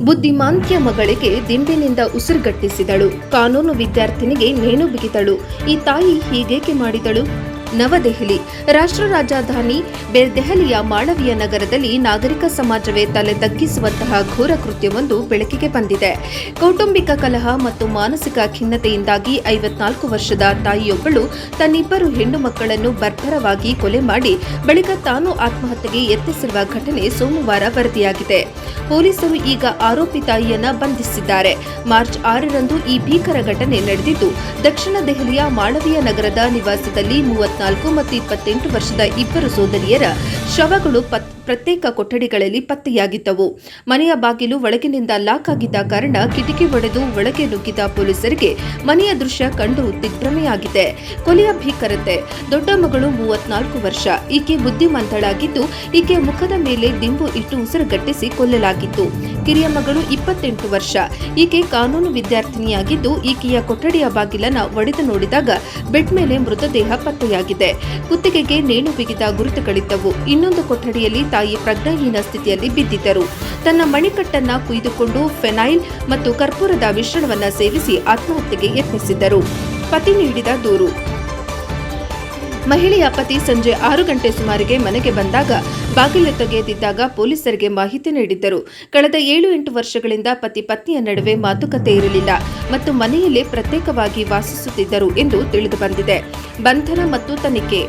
ಬುದ್ಧಿಮಾಂತ್ಯ ಮಗಳಿಗೆ ದಿಂಬಿನಿಂದ ಉಸಿರುಗಟ್ಟಿಸಿದಳು. ಕಾನೂನು ವಿದ್ಯಾರ್ಥಿನಿಗೆ ನೇಣು ಬಿಗಿದಳು. ಈ ತಾಯಿ ಹೀಗೇಕೆ ಮಾಡಿದಳು? ನವದೆಹಲಿ ರಾಷ್ಟ್ರ ರಾಜಧಾನಿ ದೆಹಲಿಯ ಮಾಳವಿಯ ನಗರದಲ್ಲಿ ನಾಗರಿಕ ಸಮಾಜವೇ ತಲೆ ತಗ್ಗಿಸುವಂತಹ ಘೋರ ಕೃತ್ಯವೊಂದು ಬೆಳಕಿಗೆ ಬಂದಿದೆ. ಕೌಟುಂಬಿಕ ಕಲಹ ಮತ್ತು ಮಾನಸಿಕ ಖಿನ್ನತೆಯಿಂದಾಗಿ 54 ವರ್ಷದ ತಾಯಿಯೊಬ್ಬಳು ತನ್ನಿಬ್ಬರು ಹೆಣ್ಣು ಮಕ್ಕಳನ್ನು ಬರ್ಬರವಾಗಿ ಕೊಲೆ ಮಾಡಿ ಬಳಿಕ ತಾನು ಆತ್ಮಹತ್ಯೆಗೆ ಯತ್ನಿಸಿರುವ ಘಟನೆ ಸೋಮವಾರ ವರದಿಯಾಗಿದೆ. ಪೊಲೀಸರು ಈಗ ಆರೋಪಿ ತಾಯಿಯನ್ನ ಬಂಧಿಸಿದ್ದಾರೆ. ಮಾರ್ಚ್ 6ರಂದು ಈ ಭೀಕರ ಘಟನೆ ನಡೆದಿದ್ದು ದಕ್ಷಿಣ ದೆಹಲಿಯ ಮಾಳವಿಯ ನಗರದ ನಿವಾಸದಲ್ಲಿ 34 ಮತ್ತು 28 ವರ್ಷದ ಇಬ್ಬರು ಸೋದರಿಯರ ಶವಗಳು ಪ್ರತ್ಯೇಕ ಕೊಠಡಿಗಳಲ್ಲಿ ಪತ್ತೆಯಾಗಿದ್ದವು. ಮನೆಯ ಬಾಗಿಲು ಒಳಗಿನಿಂದ ಲಾಕ್ ಆಗಿದ್ದ ಕಾರಣ ಕಿಟಕಿ ಒಡೆದು ಒಳಗೆ ನುಗ್ಗಿದ ಪೊಲೀಸರಿಗೆ ಮನೆಯ ದೃಶ್ಯ ಕಂಡು ದಿಗ್ಭ್ರಮೆಯಾಗಿದೆ. ಕೊಲೆಯ ಭೀಕರತೆ. ದೊಡ್ಡ ಮಗಳು 34 ವರ್ಷ. ಈಕೆ ಬುದ್ಧಿಮಂತಳಾಗಿದ್ದು ಈಕೆ ಮುಖದ ಮೇಲೆ ದಿಂಬು ಇಟ್ಟು ಉಸಿರುಗಟ್ಟಿಸಿ ಕೊಲ್ಲಲಾಗಿತ್ತು. ಕಿರಿಯ ಮಗಳು 28 ವರ್ಷ. ಈಕೆ ಕಾನೂನು ವಿದ್ಯಾರ್ಥಿನಿಯಾಗಿದ್ದು ಈಕೆಯ ಕೊಠಡಿಯ ಬಾಗಿಲನ್ನು ಒಡೆದು ನೋಡಿದಾಗ ಬೆಡ್ ಮೇಲೆ ಮೃತದೇಹ ಪತ್ತೆಯಾಗಿದೆ. ಕುತ್ತಿಗೆಗೆ ನೇಣು ಬಿಗಿದ ಗುರುತುಗಳಿದ್ದವು. ಇನ್ನೊಂದು ಕೊಠಡಿಯಲ್ಲಿ ತಾಯಿ ಪ್ರಜ್ಞಾಹೀನ ಸ್ಥಿತಿಯಲ್ಲಿ ಬಿದ್ದಿದ್ದರು. ತನ್ನ ಮಣಿಕಟ್ಟನ್ನ ಕುಯ್ದುಕೊಂಡು ಫೆನೈಲ್ ಮತ್ತು ಕರ್ಪೂರದ ಮಿಶ್ರಣವನ್ನ ಸೇವಿಸಿ ಆತ್ಮಹತ್ಯೆಗೆ ಯತ್ನಿಸಿದ್ದರು. ಪತಿ ನೀಡಿದ ದೂರು. ಮಹಿಳೆಯ ಪತಿ ಸಂಜೆ 6 ಗಂಟೆ ಸುಮಾರಿಗೆ ಮನೆಗೆ ಬಂದಾಗ ಬಾಗಿಲು ತೆಗೆಯದಿದ್ದಾಗ ಪೊಲೀಸರಿಗೆ ಮಾಹಿತಿ ನೀಡಿದ್ದರು. ಕಳೆದ 7-8 ವರ್ಷಗಳಿಂದ ಪತಿ ಪತ್ನಿಯ ನಡುವೆ ಮಾತುಕತೆ ಇರಲಿಲ್ಲ ಮತ್ತು ಮನೆಯಲ್ಲೇ ಪ್ರತ್ಯೇಕವಾಗಿ ವಾಸಿಸುತ್ತಿದ್ದರು ಎಂದು ತಿಳಿದುಬಂದಿದೆ. ಬಂಧನ ಮತ್ತು ತನಿಖೆ.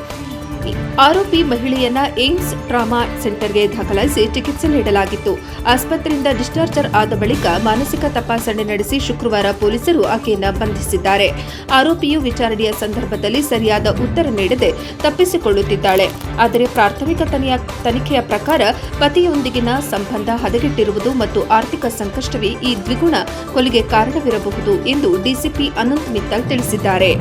ಆರೋಪಿ ಮಹಿಳೆಯನ್ನ ಏಮ್ಸ್ ಟ್ರಾಮಾ ಸೆಂಟರ್ಗೆ ದಾಖಲಿಸಿ ಚಿಕಿತ್ಸೆ ನೀಡಲಾಗಿತ್ತು. ಆಸ್ಪತ್ರೆಯಿಂದ ಡಿಸ್ಚಾರ್ಜ್ ಆದ ಬಳಿಕ ಮಾನಸಿಕ ತಪಾಸಣೆ ನಡೆಸಿ ಶುಕ್ರವಾರ ಪೊಲೀಸರು ಆಕೆಯನ್ನ ಬಂಧಿಸಿದ್ದಾರೆ. ಆರೋಪಿಯು ವಿಚಾರಣೆಯ ಸಂದರ್ಭದಲ್ಲಿ ಸರಿಯಾದ ಉತ್ತರ ನೀಡದೆ ತಪ್ಪಿಸಿಕೊಳ್ಳುತ್ತಿದ್ದಾಳೆ. ಆದರೆ ಪ್ರಾಥಮಿಕ ತನಿಖೆಯ ಪ್ರಕಾರ ಪತಿಯೊಂದಿಗಿನ ಸಂಬಂಧ ಹದಗೆಟ್ಟಿರುವುದು ಮತ್ತು ಆರ್ಥಿಕ ಸಂಕಷ್ಟವೇ ಈ ದ್ವಿಗುಣ ಕೊಲೆಗೆ ಕಾರಣವಿರಬಹುದು ಎಂದು ಡಿಸಿಪಿ ಅನಂತ್ ಮಿತ್ತಲ್ ತಿಳಿಸಿದ್ದಾರೆ.